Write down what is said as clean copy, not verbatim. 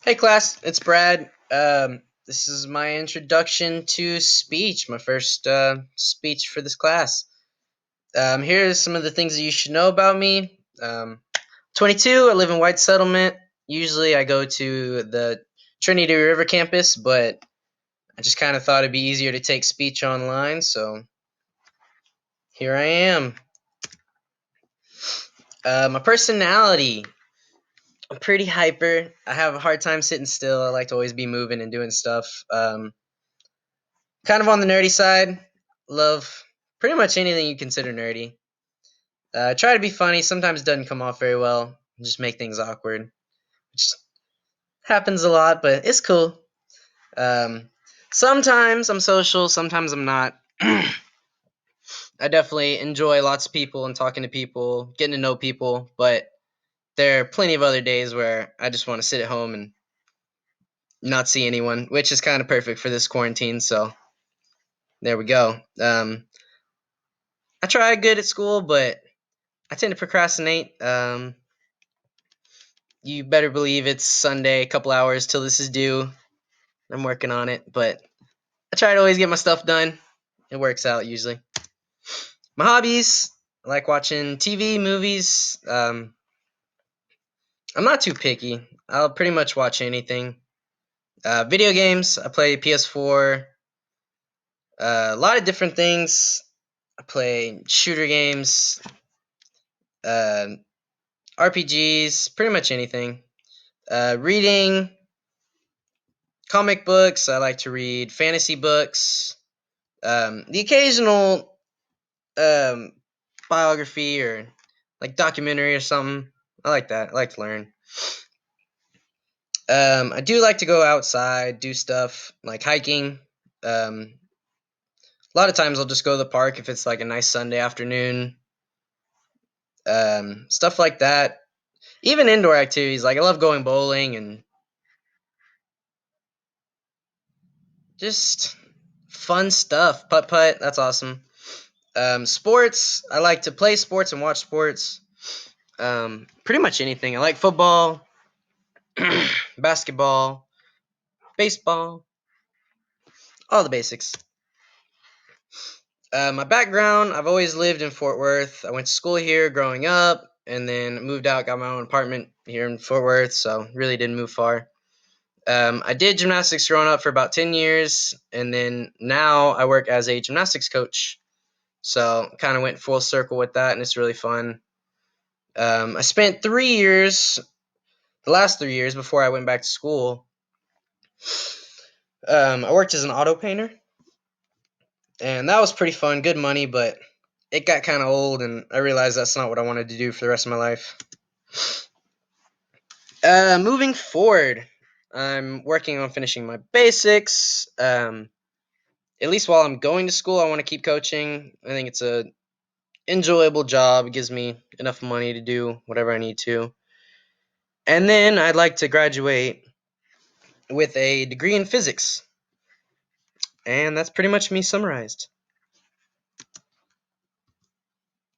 Hey class, it's Brad. This is my introduction to speech, my first speech for this class. Here's some of the things that you should know about me. 22, I live in White Settlement. Usually I go to the Trinity River campus, but I just kind of thought it'd be easier to take speech online, so here I am. My personality, I'm pretty hyper. I have a hard time sitting still. I like to always be moving and doing stuff. Kind of on the nerdy side. Love pretty much anything you consider nerdy. Try to be funny. Sometimes doesn't come off very well. Just make things awkward, which happens a lot, but it's cool. Um, Sometimes I'm social. Sometimes I'm not. I definitely enjoy lots of people and talking to people, getting to know people. But there are plenty of other days where I just want to sit at home and not see anyone, which is kind of perfect for this quarantine. So there we go. I try good at school, but I tend to procrastinate. You better believe it's Sunday, a couple hours till this is due. I'm working on it, but I try to always get my stuff done. It works out usually. My hobbies, I like watching TV, movies. I'm not too picky. I'll pretty much watch anything. Video games, I play PS4. A lot of different things. I play shooter games, uh, RPGs, pretty much anything. Reading, comic books. I like to read fantasy books. The occasional um, biography or like documentary or something. I like that. I like to learn. I do like to go outside, do stuff like hiking. A lot of times I'll just go to the park if it's like a nice Sunday afternoon. Stuff like that. Even indoor activities. Like I love going bowling and just fun stuff. Putt putt. That's awesome. Sports. I like to play sports and watch sports. Pretty much anything. I like football, basketball, baseball, all the basics. My background, I've always lived in Fort Worth. I went to school here growing up and then moved out, got my own apartment here in Fort Worth, so really didn't move far. I did gymnastics growing up for about 10 years, and then now I work as a gymnastics coach. So kind of went full circle with that, and it's really fun. I spent 3 years, the last 3 years before I went back to school, I worked as an auto painter, and that was pretty fun, good money, but it got kind of old, and I realized that's not what I wanted to do for the rest of my life. Moving forward, I'm working on finishing my basics. At least while I'm going to school, I want to keep coaching. I think it's a enjoyable job. It gives me enough money to do whatever I need to. And then I'd like to graduate with a degree in physics. And that's pretty much me summarized.